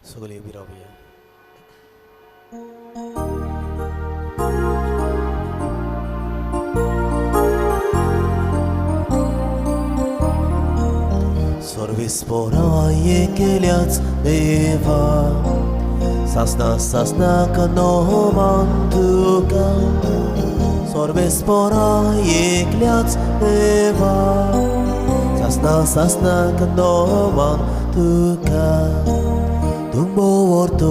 सगळी उभी राहूया. सर्वेस्पराये केल्याच देवा, सासना सासना कनोमान तुका. सर्वेस्पराये केल्याच देवा, सासना सासना कनोमान तुका. Tumbo orto,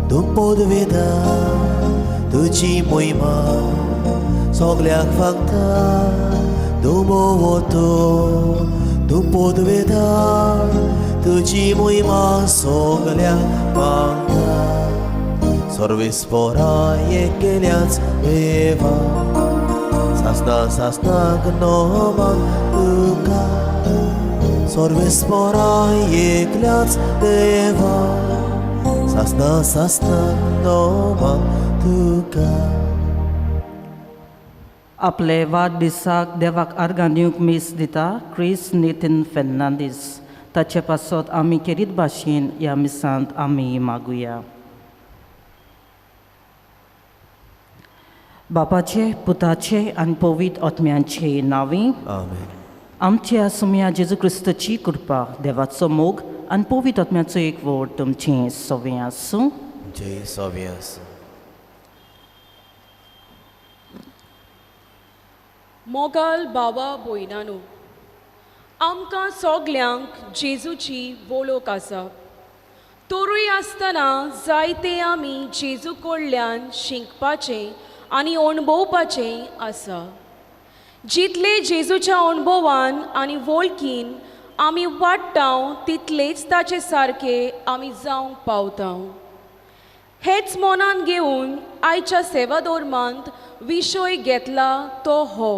tumbo duvida, tuci moima, sogliak fakta. Tumbo orto, tumbo duvida, tuci moima, sogliak fakta. सर्वेस्परा केल्याच देवा, सासना सासना गनोमान तुका. सर्वेस्परा एकल्याच देवा, सासना सासना गनोमान तुका. आपले वाडदिसाक देवाक आर्गां दिवंक मीस दिता क्रिस नितीन फेर्नांदीस. ताचे पासत आमी केरीत भाशेन ह्या मिसांत आमी मागुया. बापाचे, पुताचे आनी पवित्र आत्म्यांचे नांवी. आमेन. आमच्या सुम्या जेजू क्रिस्ताची कृपा, देवाचो मोग आनी पवित्र आत्म्याचो एक वोट तुमचें सगळें आसूं. जय सव्य आसूं. मोगाल बाबा भयणानो, आमकां सगल्यांक जेजूची वळख आसा. तोरूय आसतना जायते आमी जेजू कडल्यान शिकपाचें आनी अणभवपाचें आसा. जितले जेजूच्या अणभवान आनी वळखीन आमी वाडटाव तितलेच ताचे सारके आमी जावंक पावताव. हेच मनान घेवन आयच्या सेवा धर्मांत विशय घेतला तो हो: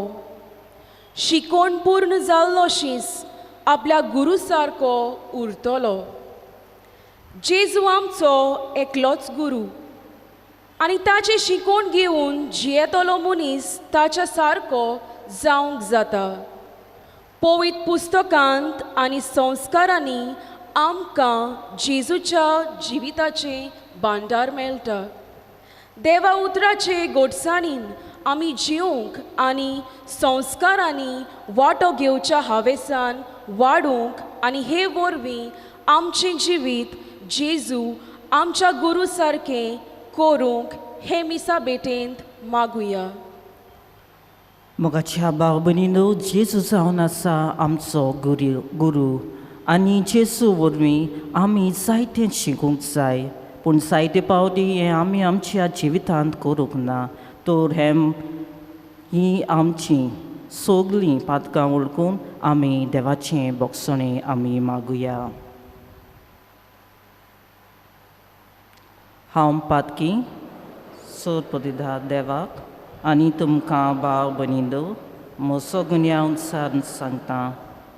शिकोण पूर्ण जाल्लोशीच आपल्या गुरू सारको उरतलो. जेजू आमचो एकलोच गुरू आनी ताचे शिकोण घेवन जियेतलो मनीस ताच्या सारको जावंक जाता. पवित्र पुस्तकांत आनी संस्कारांनी आमकां जेजूच्या जिविताचे भांडार मेळटा. देवा उतराचे घोटसाणीन आमी जिवंक आनी संस्कारांनी वांटो घेवच्या हावेसान वाडूंक आनी हे वरवीं आमचें जिवीत जेजू आमच्या गुरू सारकें करूंक हे मिसा बेटेंत मागुया. मोगाच्या भाव भयणीनो, जेजू जावन आसा आमचो गुरू आनी जेजू वरवीं आमी जायतें शिकूंक जाय. पूण जायते पावटी हें आमी आमच्या जिवितांत करूंक ना. तर ही आमची सगळीं पातकां वळखून आमी देवाचें बोगसणें आमी मागुया. हांव पातकी सोद दिता देवाक आनी तुमकां भाव भयणीनो, म्हजो गुन्यांव सारून सांगता.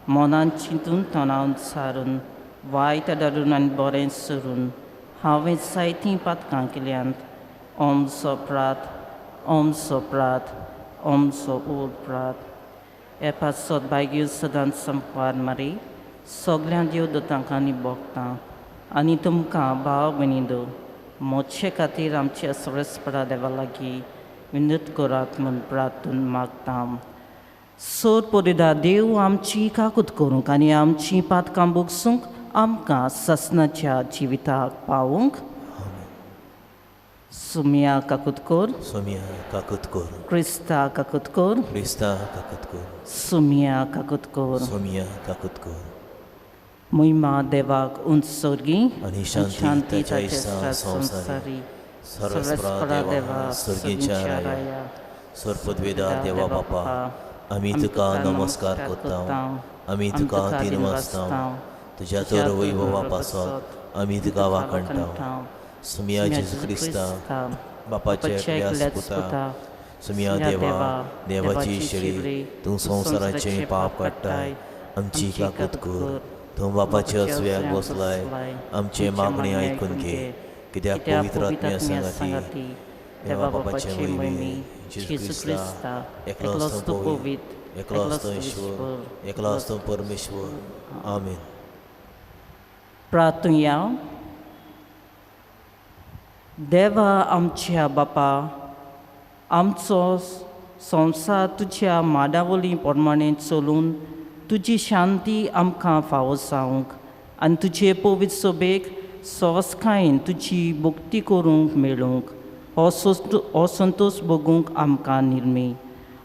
मनान चिंतून तोंडावन सारून वायट धरून आनी बरें सरून हांवें जायतीं पातकां केल्यांत. ओम सोप्रात, ओम सोप्रात, ओम सोपूर प्रात. हे पासत बायग्यो सदांच संपार मारी सगळ्यां देवदूतांक आनी भोगतां आनी तुमकां भाव भयणीनो, मोचे खातीर आमच्या सर्वेस्परा देवा लागीं विनत करात म्हूण प्रार्थून मागतां. सोद पडिता देव आमची काकूट करूंक आनी आमची पातकां भोगसूंक आमकां ससनाच्या जिविताक पावूंक. सुम्या काकूट कर, सोम्या काकूट कर. क्रिस्ता काकूट कर, क्रिस्ता काकूट कर. सुम्या काकूट कर. सोम्या काकूट कर. महिमा देवाक उंचसर्गी आनी शांती ताच्या संसारी. सर्वेस्परा देवा सर्गीच्या राया, सर्पद्वेदा देवा बापा, आमी तुका नमस्कार करता. आमी तुका तिनवासता. तुज्या तर वैभवा पासत आमी तुका वाखणटा. सुम्या जेजू क्रिस्ता, बापाचे एकल्याच पुता, सुम्या देवा, देवाची शेळी, तूं संवसाराचें पाप काडटाय. आमची काकूट कर. तूं बापाच्या अस्व्याक बसलाय. आमचे मागणी आयकून घे. कित्याक पवित्र आत्म्या सांगाती देवा बापाचे वैमी जेजू क्रिस्ता, एकलोच तो पवित्र, एकलोच तो ईश्वर, एकलोच तो परमेश्वर. आमेन. प्रार्थूया. देवा आमच्या बापा, आमचो संवसार तुज्या माडावली प्रमाणे चलून तुजी शांती आमकां फावो जावंक आनी तुजे पवित्र सोबेक सवस्कायेन तुजी भक्ती करूंक मेळूंक हो संतोश भोगूंक आमकां निर्मी.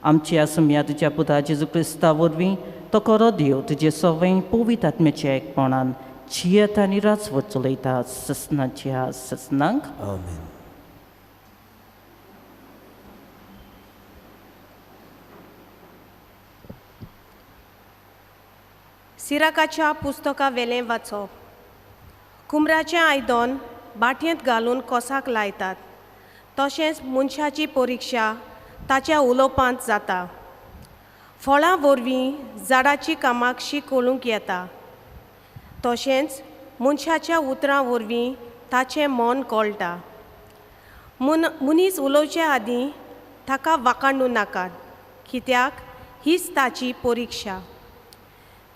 आमच्या सुम्या तुज्या पुता जेजू क्रिस्ता वरवीं तो खरो देव तुजे सवय पवित्र आत्म्याच्या एकपणान जियेत आनी राजवट चलयता ससनाच्या ससनांक. आमेन. सिराकाच्या पुस्तका वेलें वाचप. कुमराचें आयदन बाटयेंत घालून कोसाक लायतात, तशेंच मनशाची परिक्षा ताच्या उलोवपांत जाता. फळां वरवीं झाडाची कामाक्षी कळूंक येता, तशेंच मनशाच्या उतरां वरवीं ताचें मन कळटा. मनीस उलोवचे आदीं ताका वाखाणू नाकात, कित्याक हीच ताची परिक्षा.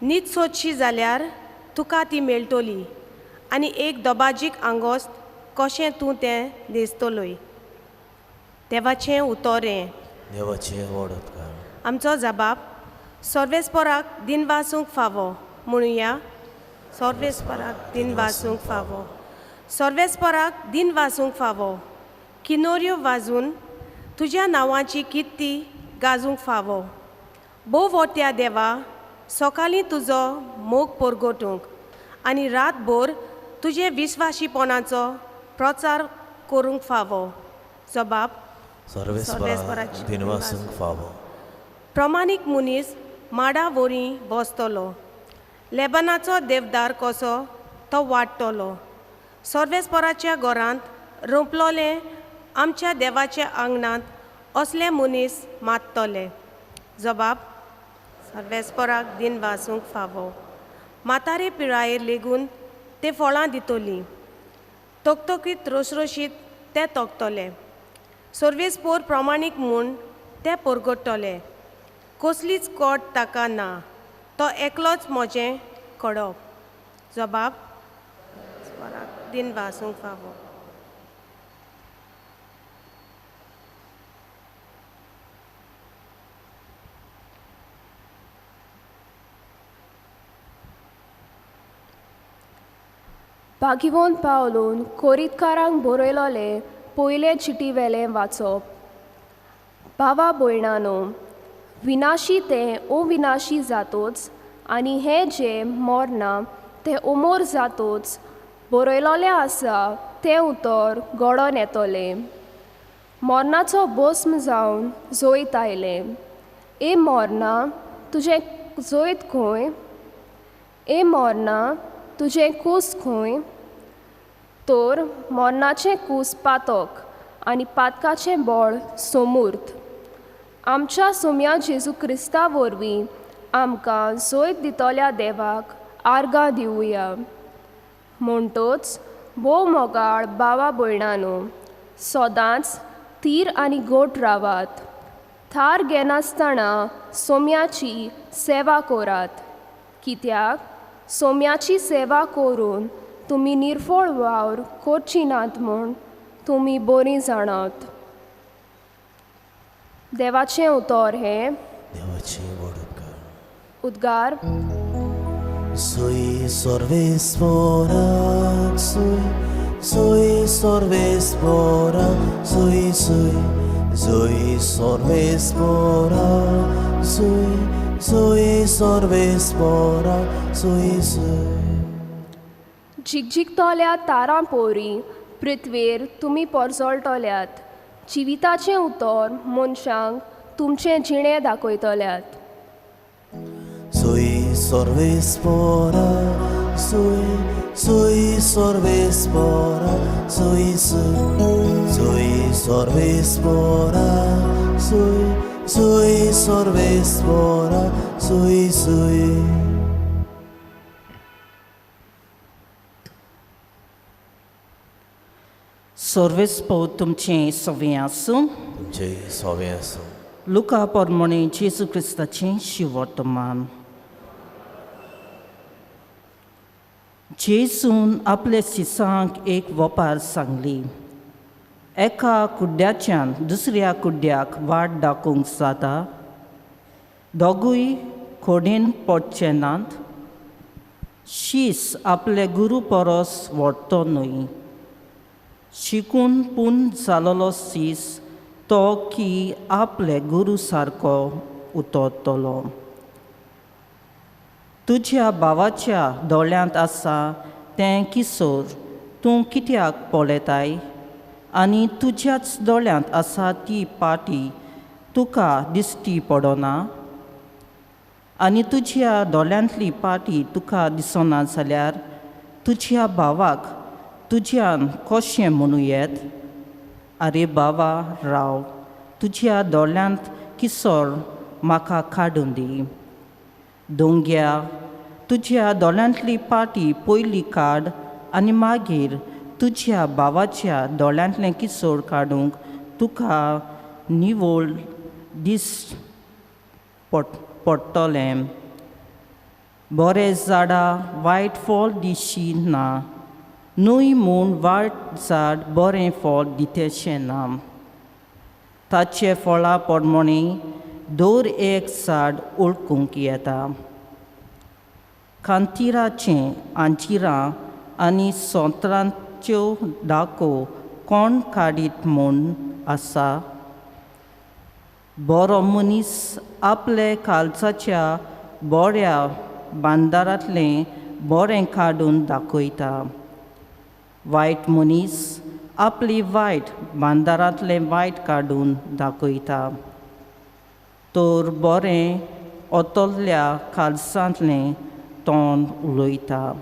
न्हीद सोदशी जाल्यार तुका ती मेळटली, आनी एक दोबाजीक आंगोस्त कशें तूं तें न्हेसतलोय. देवाचें उतोरें. देवाचें वडोदकार. आमचो जबाब सर्वेस्पराक दिन वाचूंक फावो. म्हणुया, सर्वेस्पराक दिन वाचूंक फावो. सर्वेस्पराक दिन वाचूंक फावो. किनोऱ्यो वाजून तुज्या नांवाची कित्ती गाजूंक फावो. भोव वोट्या देवा, सकाळीं तुजो मोग परगटूंक आनी रातभर तुजे विस्वाशीपणाचो प्रचार करूंक फावो. जबाब सर्वेस्पराक दिन वाचूंक फावो. प्रमाणीक मनीस माडा वरी बसतलो. लेबनाचो देवदार कसो तो वाडटलो. सर्वेस्पराच्या घरांत रोंपलोले आमच्या देवाच्या आंगणांत असले मनीस माततले. जबाब सर्वेस्पराक दिन वाचूंक फावो. म्हातारे पिरायेर लेगून ते फळां दितलीं. तकतकीत रोसरोशीत ते तोगतले. सर्वेस्पोर प्रमाणीक म्हूण ते परगडटले. कसलीच कोट ताका ना, तो एकलोच म्हजें कडप. जबाब सर्वेस्पराक दिन वाचूंक फावो. भागिवंत पावलून कोरीतकारांक बरयलोले पयले चिटी वेलें वाचप. भावा भयणांनो, विनाशी ते अविनाशी जातोच आनी हे जे मरना ते अमोर जातोच बरयलोलें आसा तें उतर घडोवन येतलें. मरणाचो भस्म जावन जैत आयलें. ए मरणा, तुजें जैत खंय? ए मरणा, तुजें कूस खंय? तर मरणाचें कूस पातक आनी पातकाचें बळ समूर्त. आमच्या सुम्या जेजू क्रिस्ता वरवीं आमकां जैत दितल्या देवाक आर्गां दिवया. म्हणटच भोव मोगाळ भावा भयणांनो, सदांच थीर आनी गोट रावात. थार घेनासतना सोम्याची सेवा करात, कित्याक सोम्याची सेवा करून तुमी निर्फळ वावर करची नात म्हूण तुमी बरीं जाणात. देवाचें उतर हें. देवाचें वडोदकार. उद्गार. Soy सर्वेस्पराक soy सर्वेस्पराक soy सर्वेस्पराक soy सर्वेस्पराक soy. झिकझिकतोल्या तारां पोरी पृथ्वीर तुमी परजळटल्यात. जिविताचें उतर मनशांक तुमचें जिणें दाखयतल्यात. Soy सर्वेस्पराक soy सर्वेस्पराक soy सर्वेस्पराक soy सर्वेस्पराक soy. सर्वेस्पो तुमचें सवें आसूं. तुमचें सवें आसूं. लुका प्रमाणे जेजू क्रिस्ताचें शिवर्तमान. जेजून आपल्या शिसांक एक वपार सांगली. एका कुड्ड्याच्यान दुसऱ्या कुड्ड्याक वाट दाखोवंक जाता. दोगूय खोडेन पडचे नात. शीस आपले गुरू परस व्हडतो न्हय. शिकून पूर्ण जालोलो शीस तो की आपले गुरू सारको उतरतलो. तुज्या भावाच्या दोळ्यांत आसा तें किसोर तूं कित्याक पळयताय, आनी तुज्याच दोळ्यांत आसा ती पाटी तुका दिश्टी पडना. आनी तुज्या दोळ्यांतली पाटी तुका दिसना जाल्यार तुज्या भावाक तुज्यान कशें म्हणू येत, आरे बाबा राव, तुज्या दोळ्यांत किसोर म्हाका काडून दी. दोंग्या, तुज्या दोळ्यांतली पाटी पयली काड आनी मागीर तुज्या भावाच्या दोळ्यांतलें किसोर काडूंक तुका निवळ दीस पडटलें. बरें झाडां वायट फळ दिशी ना, न्हय म्हूण वायट झाड बरें फळ दितेशें ना. ताचे फळा प्रमाणे दर एक झाड वळखूंक येता. खांतीराचें आंजिरां आनी सोंत्रांच्यो दाखो कोण काडीत म्हूण आसा. बरो मनीस आपले काळजाच्या बऱ्या बांदारांतलें बरें काडून दाखयता. वायट मनीस आपली वायट बांदारांतलें वायट काडून दाखयता. तर बरें ओतल्ल्या काळजांतलें तोंड उलयता.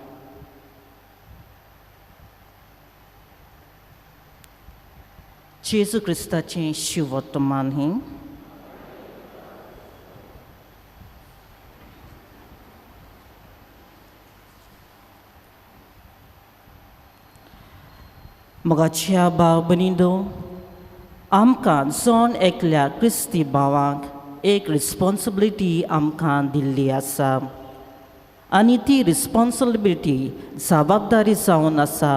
जेजू क्रिस्ताचें शिव वर्तमान हें. मोगाच्या भाव भयणींनो, आमकां जोन एकल्या क्रिस्ती भावांक एक रिस्पॉन्सिबिलिटी आमकां दिल्ली आसा. आनी ती रिस्पॉन्सिबिलिटी जबाबदारी जावन आसा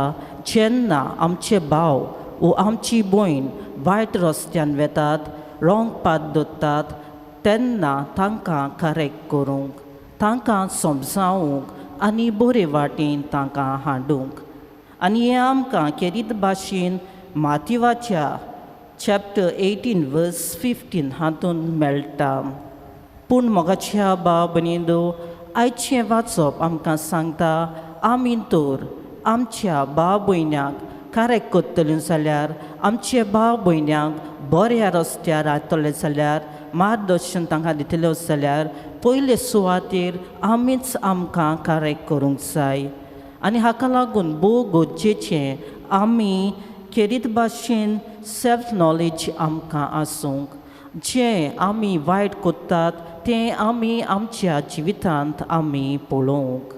जेन्ना आमचे भाव वो आमची भयण वायट रस्त्यान वेतात, रॉंग पाथ धरतात, तेन्ना तांकां करेक्ट करूंक, तांकां समजावूंक आनी बरे वाटेन तांकां हाडूंक. आनी हें आमकां खेरीत भाशेन माथ्यूवाच्या चॅप्टर 18 वर्स 15 हातून मेळटा. पूण मोगाच्या भाव भयणींनो, आयचें वाचप आमकां सांगता आमी तर आमच्या भाव भयण्याक करेक्ट करतलीं जाल्यार, आमचे भाव भयण्यांक बऱ्या रस्त्यार हाडटले जाल्यार, मार्गदर्शन तांकां दितलें जाल्यार पयले सुवातेर आमीच आमकां करेक्ट करूंक जाय. आनी हाका लागून भोव गरजेचें आमी खेरीत भाशेन सेल्फ नॉलेज आमकां आसूंक. जें आमी वायट करतात तें आमी आमच्या जिवितांत आमी पळोवंक.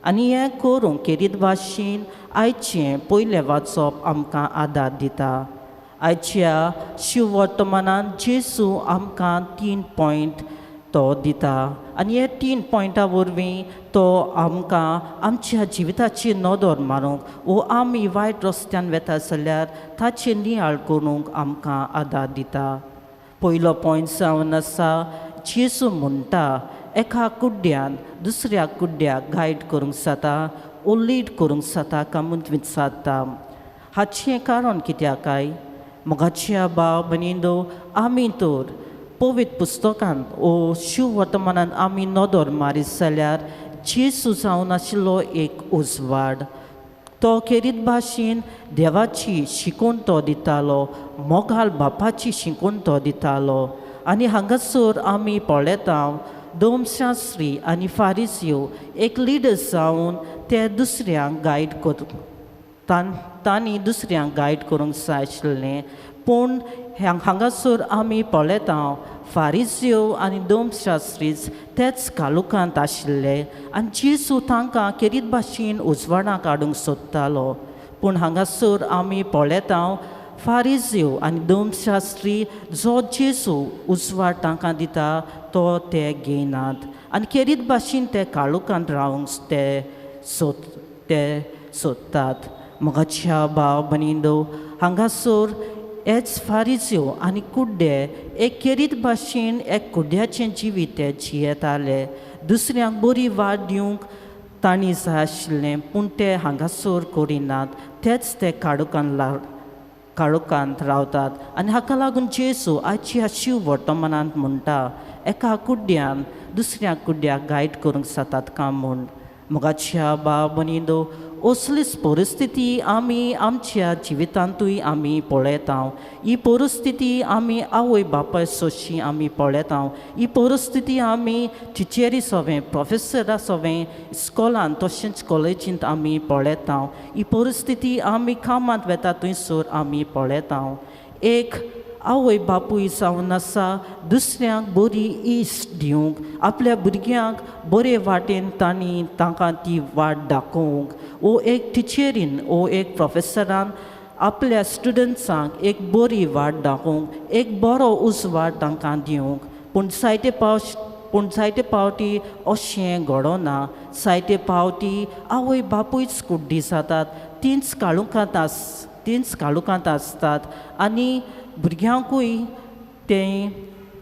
आनी हें करूंक खेरीत भाशेन आयचें पयलें वाचप आमकां आदार दिता. आयच्या शिव वर्तमानांत जेजू आमकां 3 पॉयंट तो दिता. आनी हे 3 पॉयंटा वरवीं तो आमकां आमच्या जिविताची नदर मारूंक वो आमी वायट रस्त्यान वेता जाल्यार ताचे नियाळ करूंक आमकां आदार दिता. पयलो पॉयंट जावन आसा, जेजू म्हणटा एका कुड्ड्यान दुसऱ्या कुड्ड्याक गायड करूंक जाता, वो लीड करूंक जाता काय म्हूण विचारता. हाचें कारण कित्याक काय? मोगाच्या भाव भयणींनो, आमी तर पवित्र पुस्तकांत वो शिव वर्तमानांत आमी नदर मारीत जाल्यार जेजू जावन आशिल्लो एक उजवाड. तो खेरीत भाशेन देवाची शिकवण तो दितालो, मोगाल बापाची शिकवण तो दितालो. आनी हांगासर आमी पळयता धर्मशास्त्री आनी फारिसीयो एक लिडर जावन ते दुसऱ्यांक गायड तांणी दुसऱ्यांक गायड करूंक जाय आशिल्लें. पूण हांगासर आमी पळयता फारिसीयो आनी धर्मशास्त्रीच तेच कालुकांत आशिल्ले आनी जेजू तांकां खेरीत भाशेन उजवाडाक काडूंक सोदतालो. पूण हांगासर आमी पळयता फारिसीयो आनी धर्मशास्त्री जो जेजू उजवाड तांकां दिता तो ते घेयनात आनी खेरीत भाशेन ते काळुकांत रावंक ते सोदतात. मोगाच्या भाव भयणींनो, हांगासर हेच फारिज्यो आनी कुड्डे एक केरीत भाशेन एक कुड्ड्याचें जिवीत ते जियेताले. दुसऱ्यांक बरी वाट दिवंक तांणी जाय आशिल्लें पूण ते हांगासर करिनात. तेच ते काळोखांत रावतात. आनी हाका लागून जेजू आयची ह्या शिव वर्तमानांत म्हणटा एका कुड्ड्यान दुसऱ्या कुड्ड्याक गायड करूंक जातात काय म्हूण. मोगाच्या बाब भयणींनो, असलीच परिस्थिती आमी आमच्या जिवितांतूय आमी पळयता. ही परिस्थिती आमी आवय बापाय सोशी आमी पळयता. ही परिस्थिती आमी टिचेरी सोवें प्रोफेसरा सोवें इस्कॉलान तशेंच कॉलेजींत आमी पळयता. ही परिस्थिती आमी कामांत वेता थंयसर आमी पळयता. एक आवय बापूय जावन आसा दुसऱ्यांक बरी इश्ट दिवंक, आपल्या भुरग्यांक बरे वाटेन तांकां ती वाट दाखोवंक. वो एक टिचेरीन वो एक प्रोफेसरान आपल्या स्टुडंट्सांक एक बरी वाट दाखोवंक, एक बरो उजवाड तांकां दिवंक. पूण जायते पावटी अशें घडोना. जायते पावटी आवय बापूयच कुड्डी जातात. तींच काळुकांत आसतात आनी भुरग्यांकूय ते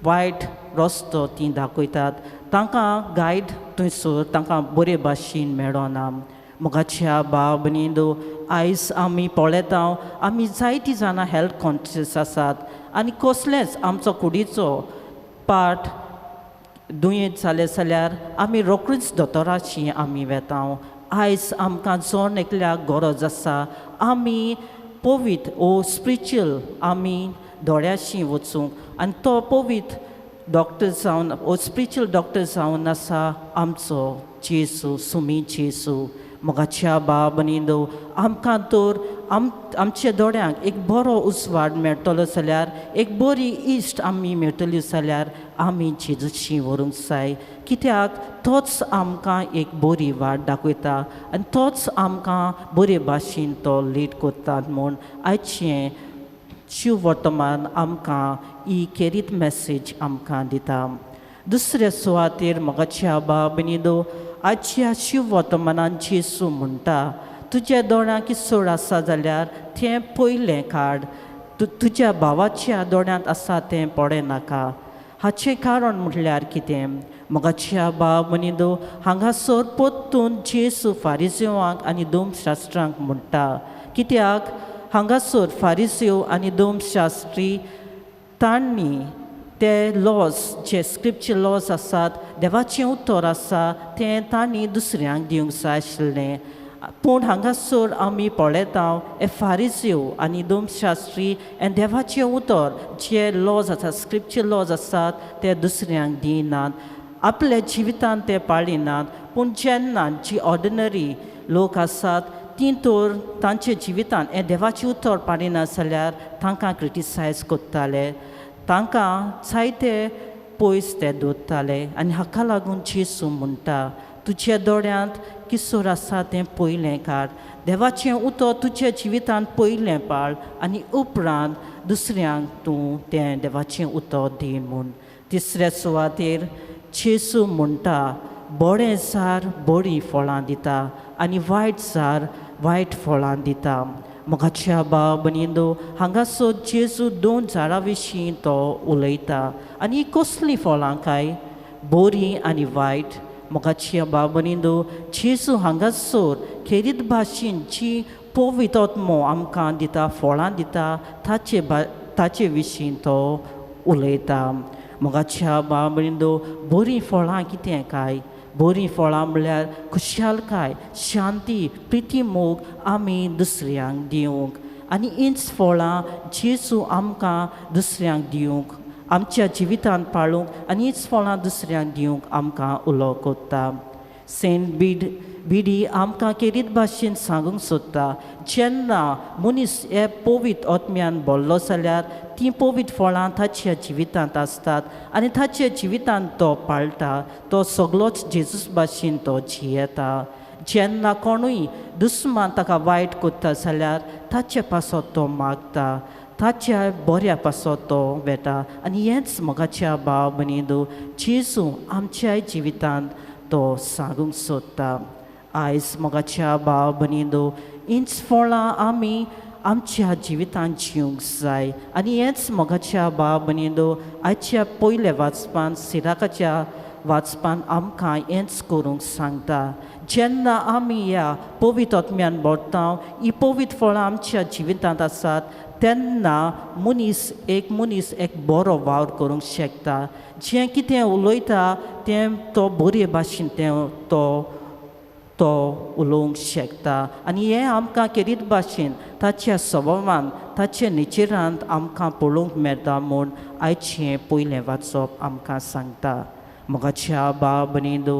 वायट रस्तो ती दाखयतात. तांकां गायड थंयसर तांकां बरे भाशेन मेळना. मोगाच्या बाब भयणींनो, आयज आमी पळयता आमी जायतीं जाणां हेल्थ कॉन्शियस आसात आनी कसलेंच आमचो कुडीचो पार्ट दुयेंत जालें जाल्यार आमी रोखडीच दोतोराची आमी वेता. आयज आमकां जोन एकल्याक गरज आसा आमी पवित्र ओ स्पिरिच्युअल आमी दोळ्याशी वचूंक आनी तो पवित्र डॉक्टर जावन ओ स्पिरिच्युअल डॉक्टर जावन आसा आमचो जेजू, सुमी जेजू. मोगाच्या बाब भयणींनो, आमकां तर आमच्या दोळ्यांक एक बरो उजवाड मेळटलो जाल्यार, एक बरी इश्ट आमी मेळटली जाल्यार आमी जेजूची व्हरूंक जाय. कित्याक तोच आमकां एक बरी वाट दाखयता आनी तोच आमकां बरे भाशेन तो लीड करता म्हूण आयचें शिव वर्तमान आमकां ही केरीत मॅसेज आमकां दिता. दुसऱ्या सुवातेर मोगाच्या बाब भयणींनो, आजच्या शिव वर्तमानांत जेजू म्हणटा तुज्या दोळ्यांक किसोड आसा जाल्यार तें पयलें काड. तुज्या भावाच्या दोळ्यांत आसा तें पळय नाका. हाचें कारण म्हटल्यार कितें? मोगाच्या बाब भयणींनो, हांगासर परतून जेजू फारिझेवांक आनी धर्मशास्त्रांक म्हणटा. कित्याक हांगासर फारिझेव आनी धर्मशास्त्री तांणी ते लॉज जे स्क्रिप्चर लॉज आसात, देवाचें उतर आसा तें तांणी दुसऱ्यांक दिवंक जाय आशिल्लें. पूण हांगासर आमी पळयता हे फारिझेव आनी धर्मशास्त्री हे देवाचें उतर जे लॉज आसात, स्क्रिप्चर लॉज आसात ते दुसऱ्यांक दिनात. आपल्या जिवितांत ते पाळिनात. पूण जेन्ना जी ऑर्डिनरी लोक आसात तीं तर तांच्या जिवितांत हे देवाचें उतर पाळिना जाल्यार तांकां क्रिटिसायज करताले, तांकां जायते पयस ते दवरताले. आनी हाका लागून जेजू म्हणटा तुज्या दोळ्यांत किसोर आसा तें पयलें काड. देवाचें उतर तुज्या जिवितांत पयलें पाळ आनी उपरांत दुसऱ्यांक तूं तें देवाचें उतर दी म्हूण. तिसऱ्या सुवातेर जेजू म्हणटा बरें झाड बरीं फळां दिता आनी वायट झाड वायट फळां दिता. मोगाच्या बाब भयणींनो, हांगासर जेजू दोन झाडां विशीं तो उलयता आनी ही कसलीं फळां काय? बरीं आनी वायट. मोगाच्या बाब भयणींनो, जेजू हांगासर खेरीत भाशेन जी पवित्र आत्मो आमकां दिता, फळां दिता ताचे विशीं तो उलयता. मोगाच्या बाब भयणींनो, बरीं फळां कितें काय? बरीं फळां म्हळ्यार खुशालकाय, शांती, प्रिती मोग आमी दुसऱ्यांक दिवंक. आनी हींच फळां जेजू आमकां दुसऱ्यांक दिवंक, आमच्या जिवितांत पाळूंक आनी हींच फळां दुसऱ्यांक दिवंक आमकां उलो करता. सेंट बिडी आमकां केरीत भाशेन सांगूंक सोदता जेन्ना मनीस हे पवित्र आत्म्यान भरलो जाल्यार तीं पवित्र फळां ताच्या जिवितांत आसतात आनी ताच्या जिवितांत तो पाळटा. तो सगळोच जेजूस भाशेन तो जियेता. जेन्ना कोणूय दुस्मान ताका वायट करता जाल्यार ताचे पासत तो मागता, ताच्या बऱ्या पासत तो वेता. आनी हेंच मोगाच्या बाब भयणींनो, जेजू आमच्याय जिवितांत तो सांगूंक सोदता. आयज मोगाच्या बाब भयणींनो, हींच फळां आमी आमच्या जिवितांत जिवंक जाय आनी हेंच मोगाच्या भाव भयणींनो आयच्या पयले वाचपान सिराकाच्या वाचपान आमकां हेंच करूंक सांगता जेन्ना आमी ह्या पवित्र आत्म्यान भरता ही पवित्र फळां आमच्या जिवितांत आसात तेन्ना मनीस एक बरो वावर करूंक शकता जें कितें उलयता तें तो बरे भाशेन तो उलोवंक शकता आनी हें आमकां खेरीत भाशेन ताच्या स्वभावान ताच्या नेचरांत आमकां पळोवंक मेळटा म्हूण आयचें पयलें वाचप आमकां सांगता मोगाच्या भाव भयणींनो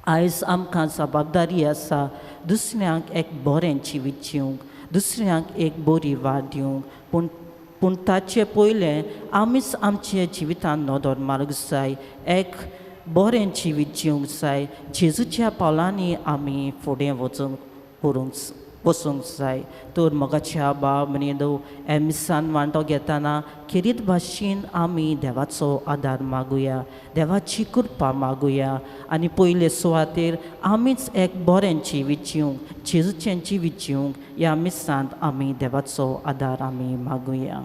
आयज आमकां जबाबदारी आसा दुसऱ्यांक एक बरें जिवीत जिवंक दुसऱ्यांक एक बरी वाट दिवंक पूण ताचे पयलें आमीच आमचे जिवितांत नदर मारूंक जाय एक बरें जिवीत जिवंक जाय जेजूच्या पावलांनी आमी फुडें वचूंक जाय तर मोगाच्या भाव भयणींनो हे मिसान वांटो घेतना खेरीत भाशेन आमी देवाचो आदार मागुया देवाची कृपा मागुया आनी पयले सुवातेर आमीच एक बरें जिवीत जिवंक जेजूचें जिवीत जिवंक ह्या मिसांत आमी देवाचो आदार आमी मागुया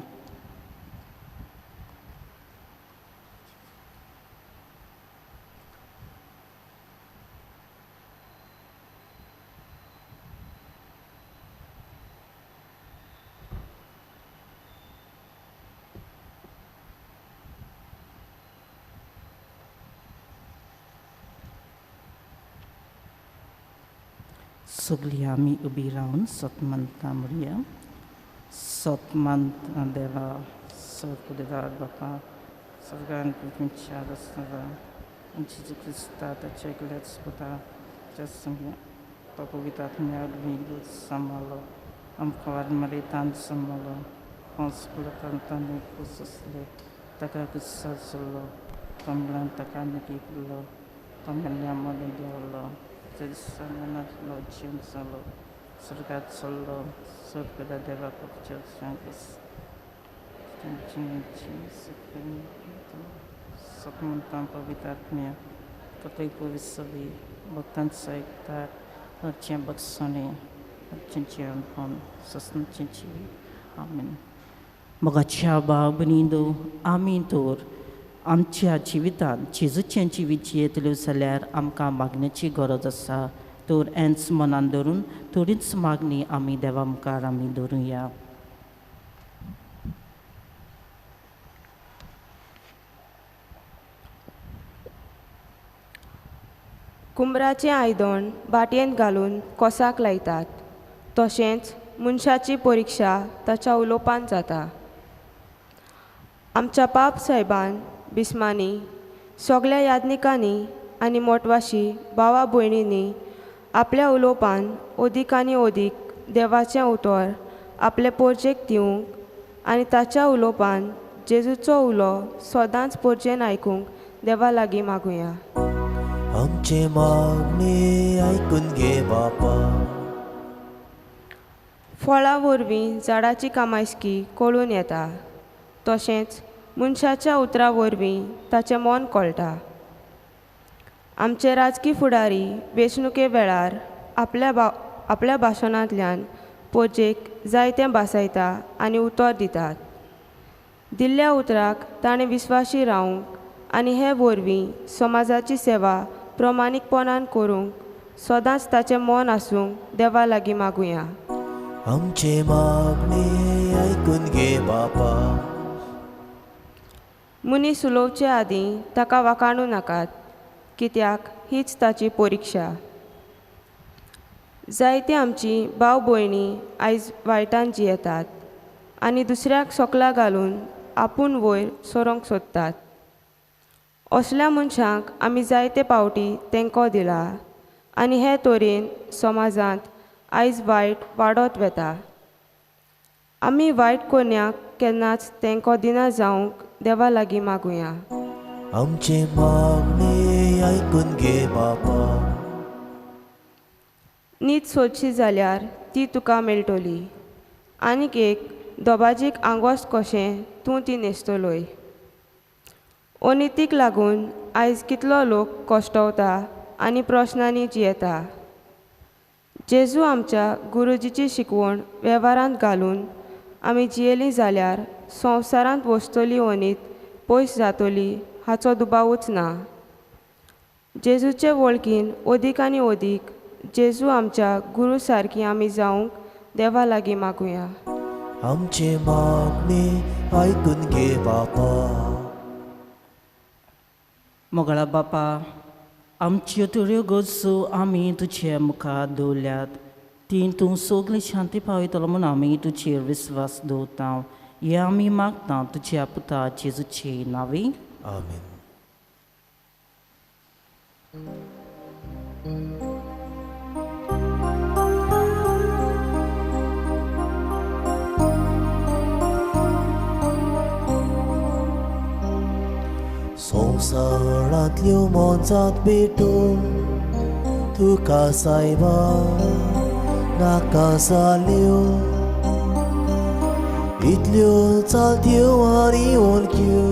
सगळीं आमी उबी रावन सतमंतां म्हणया सतमंत देवा सर्वोपकार बापा सगळ्यांक तुमच्या आसता जेजू क्रिस्ता ताच्या एकल्याच पुता त्या संगे तो पवित्र आत्म्याक विंगून सांबाळलो आमकां वारमारीतान सांबाळलो पंचकुलांतांनी खूस आसले ताका गुस्सा चल्लो कमलान ताका नकी केल्लो तो मेल्ल्या मदें देंवलो दिसांलो जीवन जालो स्वर्गात चल्लो स्वर्गदा देवाक सतमंतां पवित्र आत्म्या कतय पवित्र भक्तांचो एकतार हरचें बगसोणें हरचें जेवणपण ससनचें जिवीत आमीन मोगाच्या भाव भयणींनो आमी तर आमच्या जिवितांत जेजूचें जिवीत जियेतल्यो जाल्यार आमकां मागण्याची गरज आसा तर हेंच मनान धरून थोडीच मागणी आमी देवा मुखार आमी धरुया कुंबराचें आयदन बाटयेंत घालून कोसाक लायतात तशेंच मनशाची परिक्षा ताच्या उलोवपान जाता आमच्या पाप सायबान बिस्मांनी सगळ्या याज्ञिकांनी आनी मोटवाशी भावा भयणींनी आपल्या उलोवपान ओदीक आनी ओदीक देवाचें उतर आपले पोरचेक दिवंक आनी ताच्या उलोवपान जेजूचो उलो सदांच पोरचेन आयकूंक देवा लागीं मागुया आमचे मागणे आयकून घे बापा फळां वरवीं झाडाची कामायस्की कळून येता तशेंच मनशाच्या उतरा वरवीं ताचें मन कळटा आमचे राजकी फुडारी वेंचणुके वेळार आपल्या भाशणांतल्यान पोरचेक जायतें भासायता आनी उतर दितात दिल्ल्या उतराक ताणें विस्वाशी रावंक आनी हे वरवीं समाजाची सेवा प्रमाणीकपणान करूंक सदांच ताचें मन आसूंक देवा लागीं मागुया आमचे मागणे आयकून घे बापा मनीस उलोवचे आदीं ताका वाकाणू नाकात कित्याक हीच ताची परिक्षा जायती आमची भाव भयणी आयज वायटान जियेतात आनी दुसऱ्याक सोकला घालून आपूण वयर सरोंक सोदतात असल्या मनशांक आमी जायते फावटी तेंको दिला आनी हे तरेन समाजांत आयज वायट वाडत वेता आमी वायट कोण्याक केन्नाच तेंको दिना जावंक देवा लागीं मागुया आमचे मागणे आयकून घे बापा न्हीद सोदची जाल्यार ती तुका मेळटली आनीक एक दोबाजीक आंगोस्त कशें तूं ती न्हेसतलोय अनितीक लागून आयज कितलो लोक कश्टवता आनी प्रश्नांनी जियेता जेजू आमच्या गुरुजीची शिकवण वेव्हारांत घालून आमी जियेलीं जाल्यार संवसारांत वस्तली वनीत पयस जातली हाचो दुबावूच ना. जेजूचे वळखीन अदीक आनी अदीक जेजू आमच्या गुरू सारकी आमी जावंक देवा लागीं मागुया. आमचे मागणे आयकून घे बापा. मोगळा बापा, आमच्यो थोड्यो गरजो आमी तुजे मुखार दवरल्यात, ती तूं सगळी शांती पावयतलो म्हूण आमी तुजेर विस्वास दवरता. हे आमी मागता तुज्या पुता जेजूचे नांवे. आमीन. संवसारांतल्यो मोजात भेटून तुका सायबा नाका जाल्यो इतल्यो चालत्यो आनी वळख्यो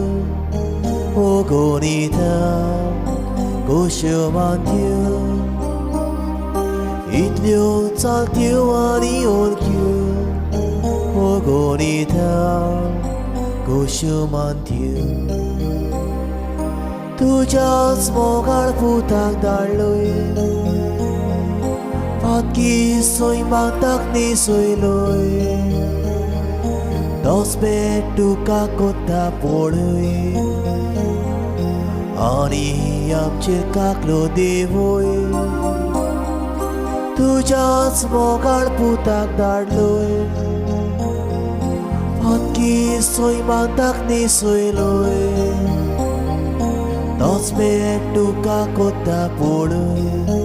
ओगोनिता गोश्यो मानत्यो इतल्यो चालत्यो आनी वळख्यो ओगोनिता गोश्यो मानत्यो तुज्याच मोगाळ पुताक धाडलोय फातकी सोय मागताक न्हेसयलोय तोच बेट तुका कोत्ता पळय आनी आमचेर काकलो देवोय तुज्याच मोगाळ पुताक धाडलोय फातकी सोय मागताक न्हेसयलोय तोच बेट तुका कोत्ता पळय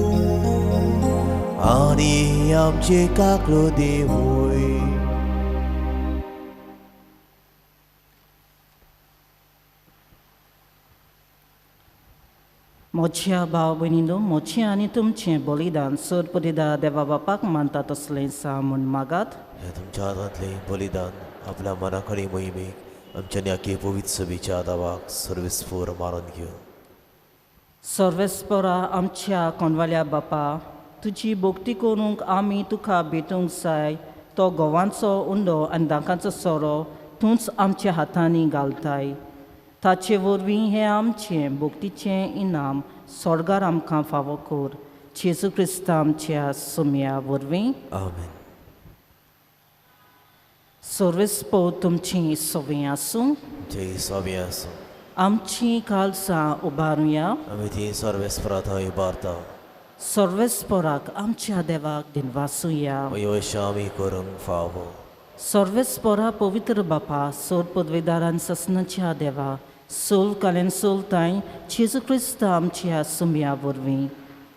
आनी आमचे काकलो देवोय. मोच्या भाव भयणीनो, मोचें आनी तुमचें बलिदान सर परिदा देवा बापाक मानता तसलें सा म्हूण मागात. हे तुमच्या हातांतलें बलिदान आपल्या मनाकडी मोहिमेक आमच्या न्याके पवित्र सभेच्या दावाक सर्वेस्फोर मारून घेवन सर्वेस्परा आमच्या कोणवाल्या बापा, तुजी भोक्ती करूंक आमी तुका भेटूंक जाय. तो गोवांचो उंडो आनी दांकांचो सोरो तूंच आमच्या हातांनी घालताय. ताचे वरवीं हें आमचें भोक्तीचें इनाम स्वर्गार आमकां फावो कर. जेजू क्रिस्ता आमच्या सुम्या वरवीं. आमीन. सर्वेस्पो तुमची सवय आसूं. जय सवे आसूं. आमची काळजां उबारुया. आमी ती सर्वेस्परा थंय उबारता. सर्वेस्पराक आमच्या देवाक दिनवासुया. अयोश्य आमी करूंक फावो. सर्वेस्परा पवित्र बापा, सोर पदवेदारान ससनाच्या देवा, सोल कालेन सोलताय जेजू क्रिस्ता आमच्या सुम्या वरवीं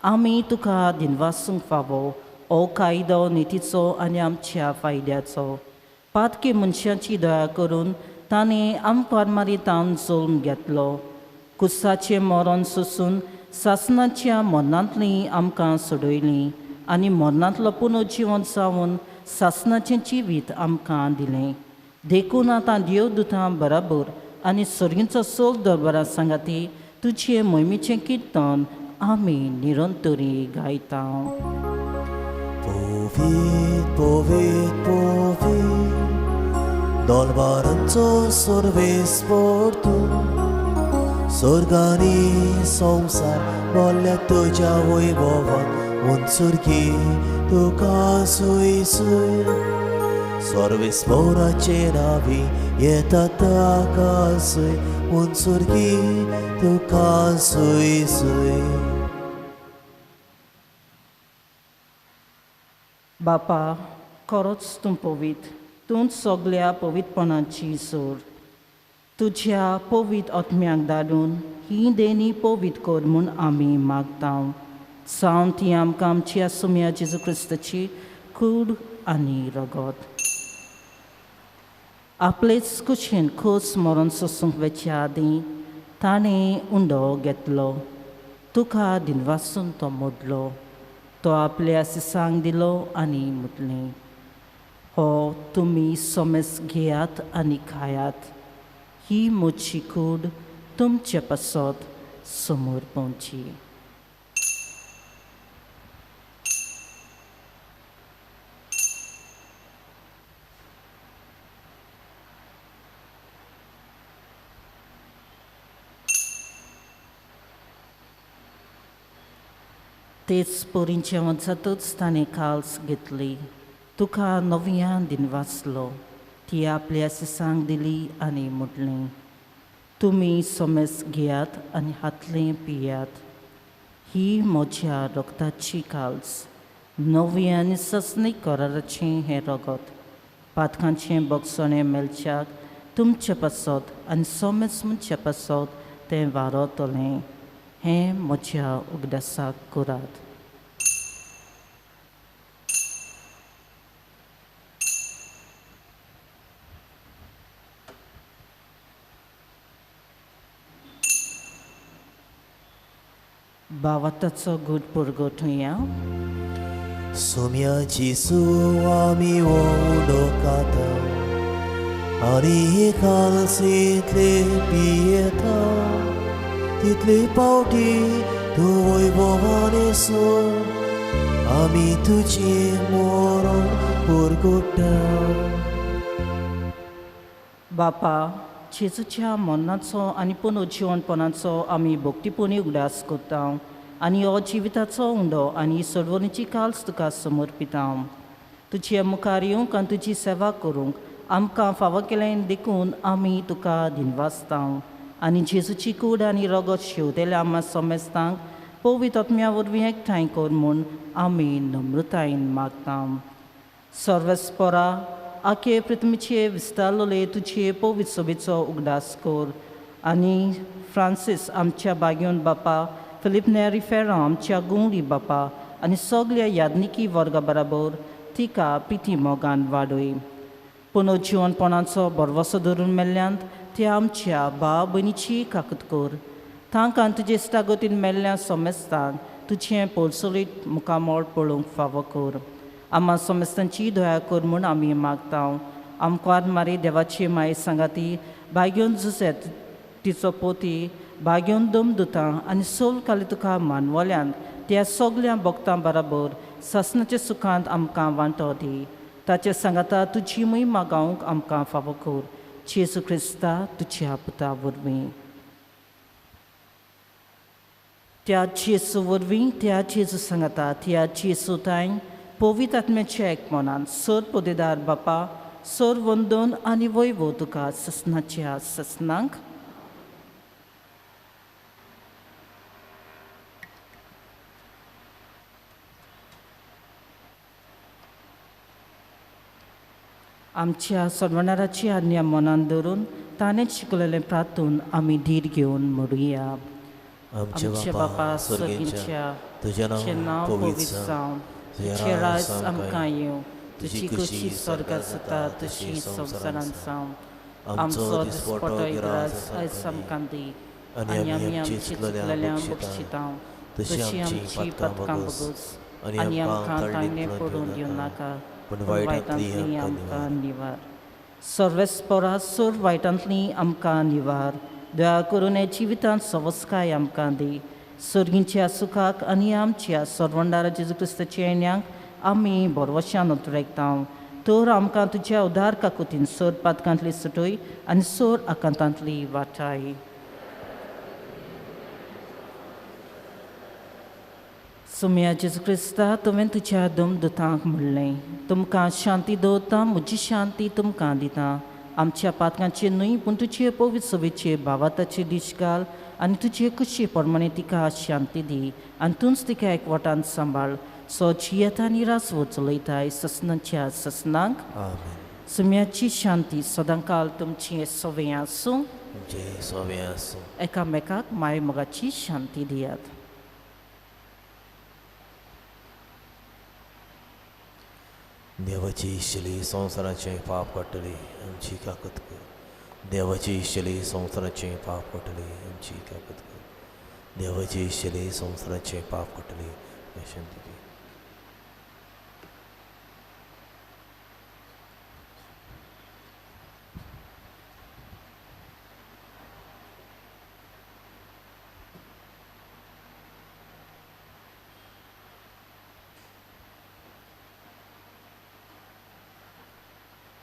आमी तुका दिनवासूंक फावो. हो कायदो नितीचो आनी आमच्या फायद्याचो. पातके मनशाची दया करून ताणें आमकां मारितावन जोल्म घेतलो. कुसाचें मरण सोसून सासनाच्या मरणांतलीं आमकां सोडयलीं आनी मरणांतलो पुनर्जीवन जावन सासनाचें जिवीत आमकां दिलें. देखून आतां देवदूतां बराबर आनी सर्गींचो सोल दरबारा सांगाती तुजें मोहिमेचें किर्तन आमी निरंतरी गायता. पोवीत पोवीत पोवीत दरबारांचो सर्वेस्पोर तूं स्वर्गानी संवसार बोल्ल्या तुज्या वैभवान उंचुरकी तुका सुय सुय. सर्वेस्पोराचे नावी येता ताका सुय उंचुरकी तुका सुय सुय. बापा, खरोच तूं पवीत. तूंच सगळ्या पवित्रपणाची सोर. तुज्या पवित्र आत्म्याक धाडून ही देणी पवित्र कर म्हूण आमी मागता. जावन ती आमकां आमच्या सुम्या जेजू क्रिस्ताची कूड आनी रगत आपलेच कुशीन खोस मरण सोसूंक वेच्या आदीं ताणें उंडो घेतलो. तुका दिनवासून तो मोडलो. तो आपल्या सिसांक दिलो आनी मुतलें. हो तुमी सोमेस घेयात आनी खायात. ही म्हजी कूड तुमचे पासत समोर पोवची. तेच पोरींच्या वंचातूच ताणें काल्स घेतली. तुका नव्यान दिन वाचलो. ती आपल्या सिसांक दिली आनी म्हटलें, तुमी सोमेस घेयात आनी हातलें पियात. ही म्हज्या रगताची काल्स, नवी आनी ससनीक कराराचें हें रगत. पातकांचें बगसणें मेलच्याक तुमचे पासत आनी सोमेस म्हणचे पासत तें वारतलें. हें म्हज्या उगडासाक करात. भावाताचो गूड पुरगोटुया. सोम्या जेसू आमी वडोकाता आनी कालसीतले पियेता. तितले पावटी तूं वैभवाने सोर आमी तुजें मरण पुरगोटा. बापा, जेजूच्या मरणाचो आनी पुनरुज्जीवनपणाचो आमी भक्तीपोनी उगडास करता आनी हो जिविताचो उंडो आनी सोडवणीची काल्स तुका समर्पिता. तुजे मुखार येवंक आनी तुजी सेवा करूंक आमकां फावो केलें देखून आमी तुका दिनवासता. आनी जेजूची कूड आनी रगत शेवतेल्या आम्हा सोमेस्तांक पवित्र आत्म्या वरवीं एकठांय कर म्हूण आमी नम्रतायेन मागता. सर्वेस्परा, आखे पृथ्वीचे विस्तारलोले तुजे पवित्र सभेचो उगडास कर. आनी फ्रांसीस आमच्या बागेवन बापा, फिलिप नेरी फेरा आमच्या गुंवळी बापा आनी सगळ्या यादनिकी वर्गा बराबर तिका पिती मोगान वाडय. पुनरुज्जीवनपणाचो बरवसो धरून मेल्ल्यांत त्या आमच्या भाव भयणीची काकूत कर. तांकां तुजे इश्टागतीन मेल्ल्या सोमेस्तांक तुजें पोलसोलीत मुखामोळ पळोवंक फावो कर. आम्हा सोमेस्तांची दया कर म्हूण आमी मागता. आमकां मारी देवाची माय सांगाती भाग्योन जुसेत तिचो पोती भाग्योन दमदुतां आनी सोल काली तुका मानवल्यांत त्या सगळ्या भक्तां बराबर ससनाच्या सुखांत आमकां वांटो दी. ताचे सांगाता तुजी महिमा गावंक आमकां फावो कर. जेजू क्रिस्ता तुज्या पुता वरवीं. त्या जेजू वरवीं, त्या जेजू सांगाता, त्या जेजू ताईं पवित्र आत्म्याच्या एकमनान सर पोदेदार बापा, सर वंदन आनी वैभव तुका ससनाच्या ससनांक. आमच्या सडवणाराची आज्ञा मनान धरून ताणेंच शिकलेलें प्रार्थून आमी धीर घेवन म्हणुया. आमचे बापा सर्गींच्या, तुजें नांव पवित्र जावं, तुजें राज आमकां येवं, तुजी कुशी स्वर्गांत जाता तशी संवसारांत जावं. आमचो दिसपटो इराज आयज आमकां दी आनी आमी आमची चुकलेल्यांक बक्षिता तशी आमची पातकां बगूस आनी आमकां ताळणें पडून दिवं नाका पूण वायटांतली आमकां निवार. सर्वेस्परा सर वायटांतली आमकां निवार. दया करून हे जिवितांत सवस्काय आमकां दी. सर्गींच्या सुखाक आनी आमच्या सर्वंडारा जेजू क्रिस्ताच्या येण्याक आमी बरवशान उतरायता. तर आमकां तुज्या उदार काकुतीन सर पातकांतली सुटय आनी सर आकांतांतली वाटाय. सुम्या जेजू क्रिस्ता, तुवें तुज्या दमदुतांक म्हणलें, तुमकां शांती दवरता, म्हजी शांती तुमकां दिता. आमच्या पातकांचेर न्हय पूण तुजे पवित्र सभेचेर भावाताची दिश घाल आनी तुजे कुशी प्रमाणे तिका शांती दी आनी तूंच तिका एकवटान सांबाळ. सो जियेता आनी रासवो चलयताय ससनाच्या ससनांक. सुम्याची शांती सदांकाल तुमची सवें आसूं. एकामेकाक माय मोगाची शांती दियात. देवाची इश्टली संवसाराचें पाप काडटली आमची काकूत कर. देवाची इश्टली संवसाराचें पाप काडटली आमची काकूत कर. देवाची इश्टली संवसाराचें पाप काडटली शांती दी.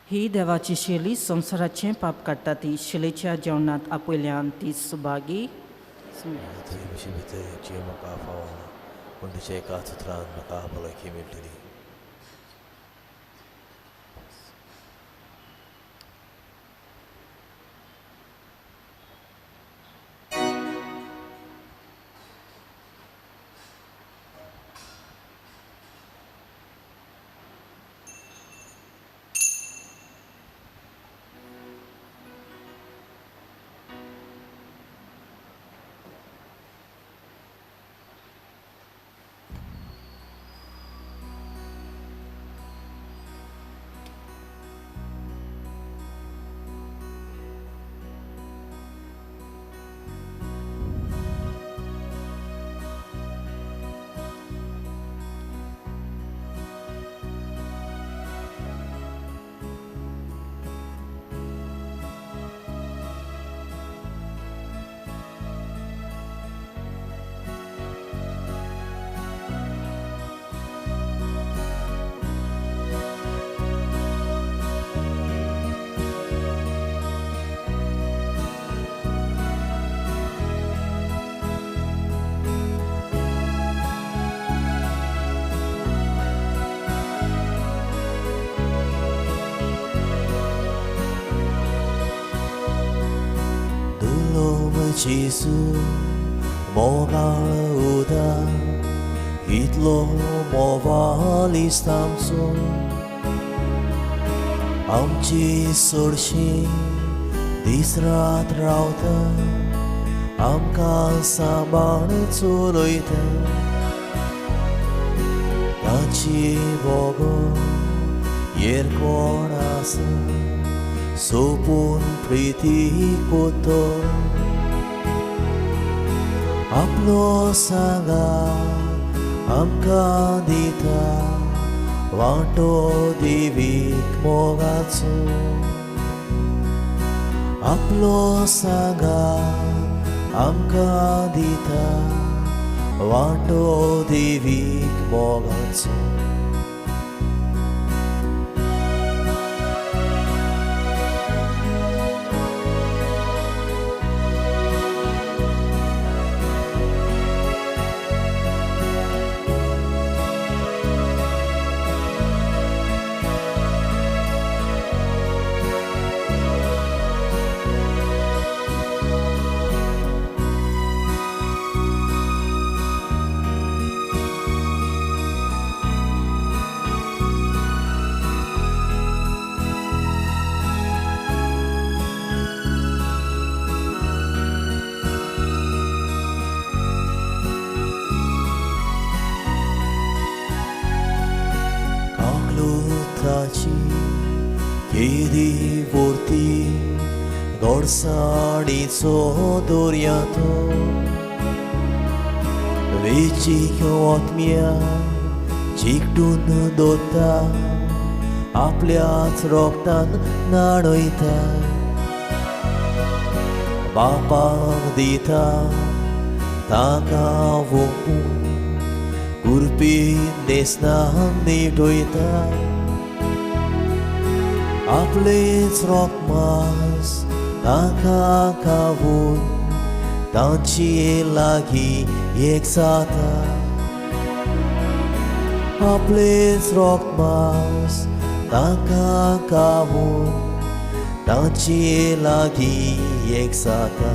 ही देवाची शेली संवसाराचें पाप काडटा ती शिलेच्या जेवणांत आपयल्यान ती सुभागी. भितर म्हाका फावो पूण तुजे एका सुत्रान म्हाका भलायकी मेळटली. Gesù mogauda hitlo movalis tamso आमची सोडशी दीस रात रावता आमकां सांबाळ चलयता ताची बोगो येर कोण आसा सोपून प्रिती कोतो आपलो सांगा आमकां दिता वांटो देवीक मोगाचो आपलो सांगा आमकां दिता वांटो देवीक मोगाचो Chiedi vorti gorsanico doriato Veci otmia चिकटून दोता आपल्याच रोगतान नाडयता बापाक दिता ताका वोपून कुरपी नेसनाक नीटयता आपलेच रोगमास ताका खावून तांची लागीं एक जाता आपलेच रोगमास ताका खावून तांची लागीं एक जाता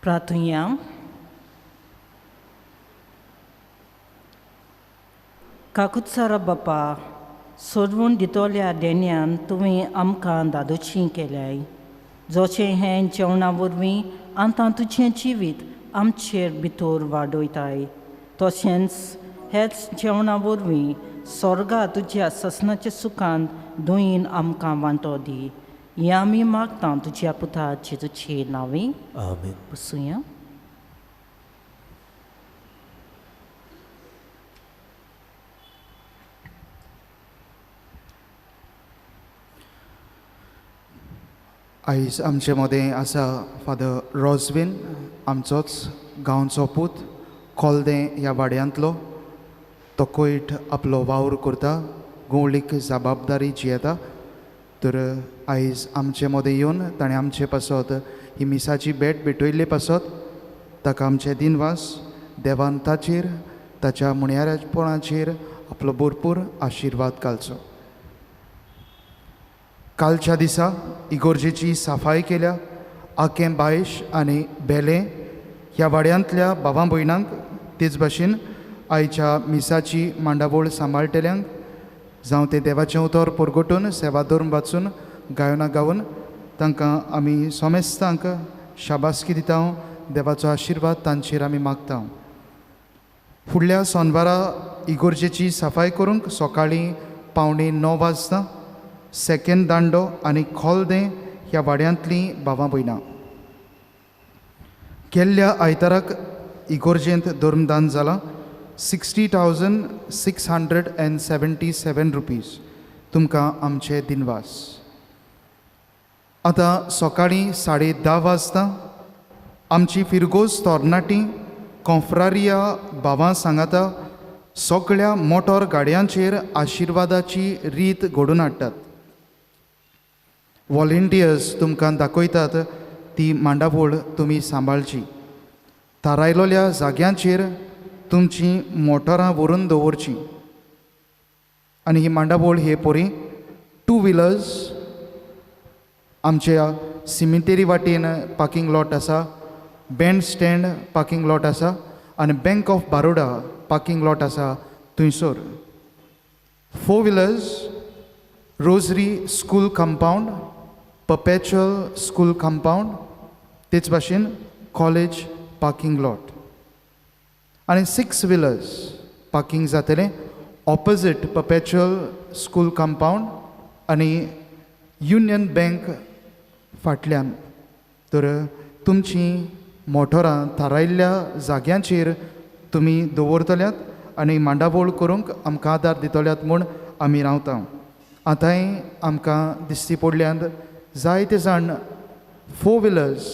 प्रार्थुया. काकुत्सारा बापा, सोडवून दितोल्या देण्यान तुवें आमकां दादोची केल्याय. जोचें हें जेवणा वरवीं आतां तुजें जिवीत आमचेर भितर वाडयताय. तशेंच हेच जेवणा वरवीं स्वर्गा तुज्या ससनाच्या सुखांत धुयेन आमकां वांटो दी. हें आमी मागता तुज्या पुता जेजूचे नांवें. आमीन. बसूया. आयज आमचे मदें आसा फादर रॉझविन, आमचोच गांवचो पूत, खोलदें ह्या वाड्यांतलो. तो कोयट आपलो वावर करता, गोवळीक जबाबदारी जियेता. तर आयज आमचे मदें येवन ताणें आमचे पासत ही मिसाची भेट भेटयल्ले पासत ताका आमचे दिनवास देवान ताचेर ताच्या मुण्यारपणाचेर आपलो भरपूर आशिर्वाद घालचो. कालच्या दिसा इगोर्जेची साफाई केल्या. आखें बायश आनी बेले ह्या वाड्यांतल्या भावां भयणांक तेच भाशेन आयच्या मिसाची मांडावळ सांबाळटल्यांक जावं ते देवाचें उतर परगटून सेवा धरून वाचून गायनां गावन तांकां आमी सोमेस्तांक शाबासकी दिता. देवाचो आशिर्वाद तांचेर आमी मागता. फुडल्या सोनवारा इगोर्जेची साफाई करूंक सकाळीं 8:45 वाजता सेकंड दांडो आनी खोलदें ह्या वाड्यांतलीं भावां भयणां. गेल्ल्या आयताराक इगोर्जेंत धर्मदान जालां 60,677 रुपीज. तुमकां आमचे दिनवास. आतां सकाळीं 10:30 वाजता आमची फिरगोस तोरणाटी कॉन्फ्रारिया भावां सांगाता सगळ्या मोटोर गाडयांचेर आशिर्वादाची रीत घडोवन हाडटात. वॉलंटियर्स तुमकां दाखयतात ती मांडावळ तुमी सांबाळची. थारायलोल्या जाग्यांचेर तुमची मोटरां व्हरून दवरची. आनी ही मांडावळ हे पोरी 2 व्हिलर्स आमच्या सिमिटेरी वाटेन पार्किंग लॉट आसा, बँड स्टँड पार्किंग लॉट आसा आनी bank of Baroda parking lot आसा थंयसर. 4 wheelers rosary school compound, परपेच्युअल school compound, तेच भाशेन कॉलेज पार्किंग लॉट. आनी 6 व्हिलर्स पार्किंग जातलें ऑपोजीट परपेच्युअल स्कूल कंपाऊंड आनी युनियन बँक फाटल्यान. तर तुमची मोटरां थारायल्ल्या जाग्यांचेर तुमी दवरतल्यात आनी मांडावळ करूंक आमकां आदार दितल्यात म्हूण आमी रावता. आतांय आमकां दिश्टी पडल्यात जायते जाण 4 व्हिलर्स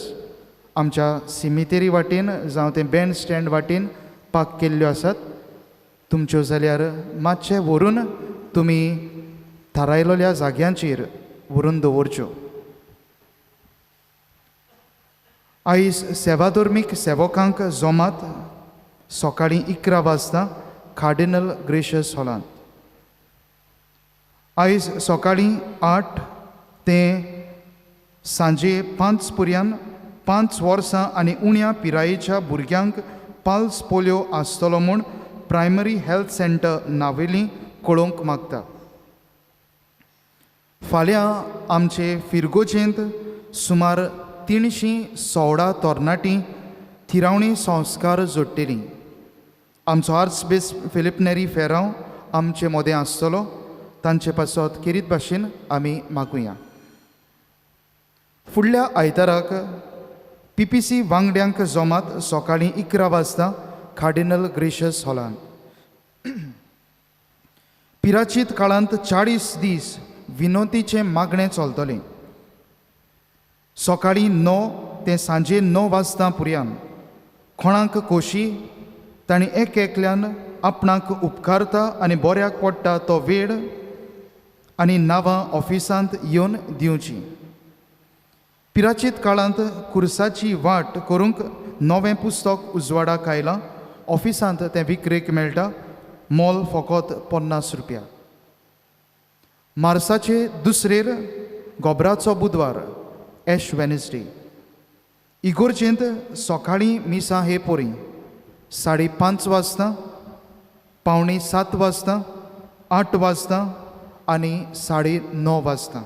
आमच्या सिमिटेरी वाटेन जावं ते बँड स्टँड वाटेन पार्क केल्ल्यो आसात. तुमच्यो जाल्यार मातशे व्हरून तुमी थारायलोल्या जाग्यांचेर व्हरून दवरच्यो. आयज सेवाधर्मीक सेवकांक जोमात सकाळीं 11 वाजता कार्डिनल ग्रेशियस हॉलांत. आयज सकाळीं 8 ते सांजे 5 पर्यंत 5 वर्सां आनी उण्या पिरायेच्या भुरग्यांक पल्स पोलिओ आसतलो म्हूण प्रायमरी हेल्थ सेंटर नावेली कळोवंक मागता. फाल्यां आमचे फिरगोचेंत सुमार 316 तरणाटीं थिरावणी संस्कार जोडटलीं. आमचो आर्चबिशप फिलिप नेरी फेरांव आमचे मदें आसतलो. तांचे पासत केरीत भाशेन आमी मागुया. फुडल्या आयताराक PPC वांगड्यांक जोमात सकाळीं 11 वाजता कार्डिनल ग्रेशियस हॉलांत. पिराचीत काळांत 40 दीस विनोदीचें मागणें चलतलें. सकाळीं 9 ते सांजे 9 वाजता पर्यंत कोणाक खोशी तांणी एकल्यान आपणाक उपकारता आनी बऱ्याक पडटा तो वेळ आनी नांवां ऑफिसांत येवन दिवची. पिराचीत काळांत कुर्साची वाट करूंक नवें पुस्तक उजवाडाक आयलां. ऑफिसांत तें विक्रेक मेळटा. मोल फकत 50 रुपया. मार्साचे 2 गोबराचो बुधवार एश वेनसडे. इगोर्जेंत सकाळीं मिसा हे पोरी 5:30 वाजता, 6:45 वाजता, 8 वाजता आनी 9:30 वाजता.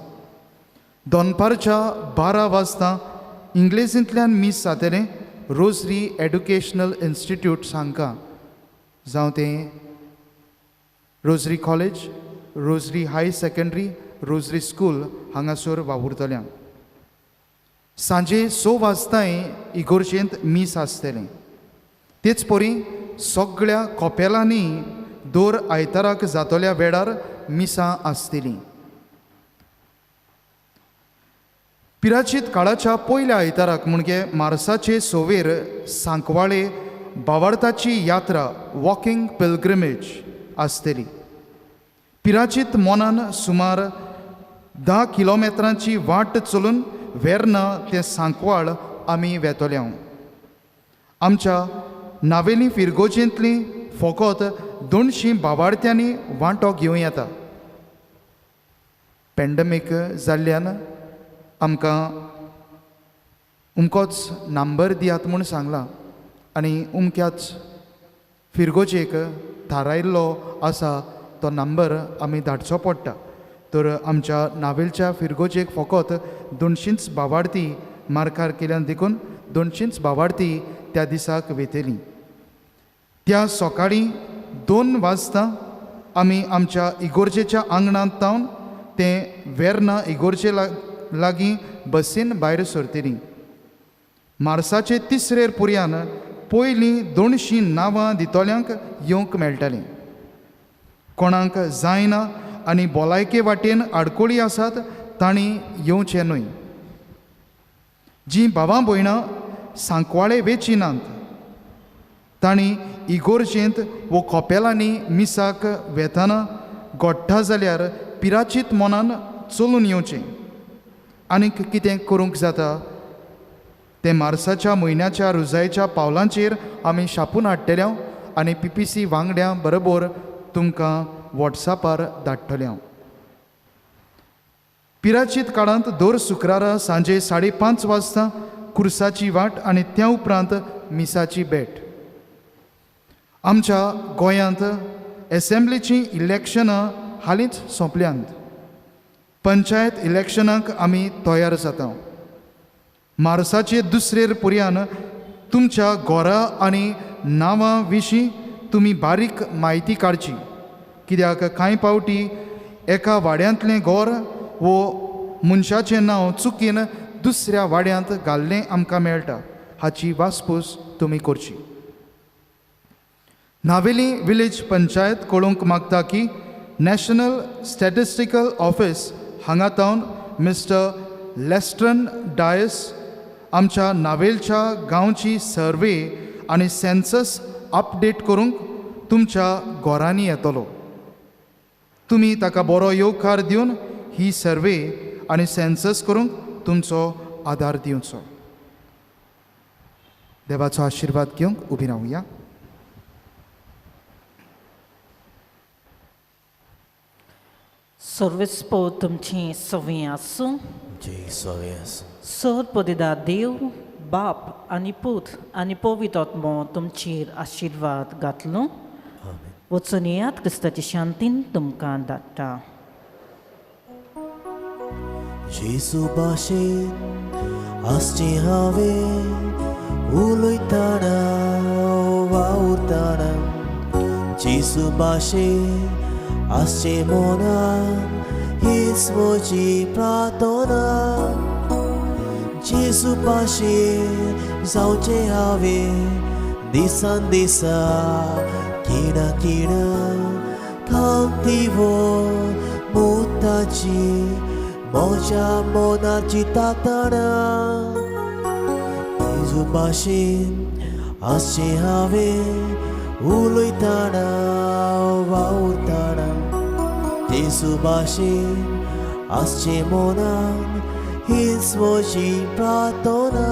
दनपारच्या 12 वाजता इंग्लिशींतल्यान मीस जातलें रोजरी एड्युकेशनल इन्स्टिट्यूट सांका, जावं तें रोजरी कॉलेज, रोजरी हाय सेकंडरी, रोजरी स्कूल हांगासर वावुरतल्या. सांजे 6 वाजताय इगोर्जेंत मीस आसतलें. तेच परी सगळ्या कॉपेलांनी दर आयताराक जातल्या वेळार मिसां आसतलीं. पिराचीत काळाच्या पयल्या आयताराक म्हणजे मार्साचे 6वेर सांकवाळे भावार्थाची यात्रा वॉकिंग पिलग्रिमेज आसतली. पिराचीत मोनान सुमार 10 किलोमिटरांची वाट चलून वेर्ना ते सांकवाळ आमी वेतोल्या. आमच्या नावेली फिरगोजेंतली फकत 200 भावार्थ्यांनी वांटो घेवं येता. पॅन्डेमीक जाल्ल्यान आमकां उमकोच नंबर दियात म्हूण सांगला आनी उमक्याच फिरगोजेक थारायिल्लो आसा तो नंबर आमी धाडचो पडटा. तर आमच्या नावेलच्या फिरगोजेक फकत 200 भावार्थी मार्कार केल्यान देखून 200 भावार्थी त्या दिसाक वेतेली. त्या सकाळीं 2 वाजता आमी आमच्या इगोर्जेच्या आंगणांत तावन ते वेर्ना इगोर्जे लागीं बसीन भायर सरतलीं. मार्साचे 3रे पुर्यान पयलीं 200 नांवां दितोल्यांक येवंक मेळटलीं. कोणाक जायना आनी भलायके वाटेन आडकोळी आसात तांणी येवचें न्हय. जीं भावां भयणां सांकवाळे वेचिनात तांणी इगोर्जेंत वो कॉपेलांनी मिसाक वेताना घोडटा जाल्यार पिराचीत मोनान चलून येवचें. आनीक कितें करूंक जाता तें मार्साच्या म्हयन्याच्या रुजायेच्या पावलांचेर आमी छापून हाडटल्या आनी PPC वांगड्यां बरोबर तुमकां वॉट्सॅपार धाडटल्या. पिराचीत काळांत दर शुक्रारा सांजे 5:30 वाजता खुर्साची वाट आनी त्या उपरांत मिसाची भेट. आमच्या गोंयांत एसेंब्लीचीं इलेक्शनां हालींच सोंपल्यांत. पंचायत इलेक्शनाक आमी तयार जाता. मार्साचे 2रे पुर्यान तुमच्या घोरा आनी नांवां विशीं तुमी बारीक म्हायती काडची. कित्याक कांय पावटी एका वाड्यांतलें घोर वो मनशाचें नांव चुकीन दुसऱ्या वाड्यांत घाल्लें आमकां मेळटा. हाची वासपूस तुमी करची. नावेली विलेज पंचायत कळोवंक मागता की नॅशनल स्टॅटिस्टिकल ऑफिस हांगा तावन मिस्टर लेस्ट्रन डायस आमच्या नावेलच्या गांवची सर्वे आनी सेन्सस अपडेट करूंक तुमच्या घरांनी येतलो. तुमी ताका बरो येवकार दिवन ही सर्वे आनी सेन्सस करूंक तुमचो आदार दिवचो. देवाचो आशिर्वाद घेवंक उबी रावया. सर्वेस्पो तुमची सवय आसूं. जय सवेस सर पदिदा देव बाप आनी पूत आनी पवित्र आत्मो तुमचेर आशिर्वाद घातलो. वचून येयात क्रिस्ताची शांतीन तुमकां धाडटा. जेसू भाशेन आसचें हांवें उलयतना वावुरतना. जेसू भाशेन आसचें मोनान हीच म्हजी प्रार्थना. जेसू भाशेन जावचें हांवें दिसान दिसा किणा थांबतीवो मुताची म्हज्या मोनाची तातणां. जेजू भाशेन आसचें हांवें उलयतना वावुरतना. जेजू भाशेन आसचें मोनान हीच म्हजी प्रार्थना.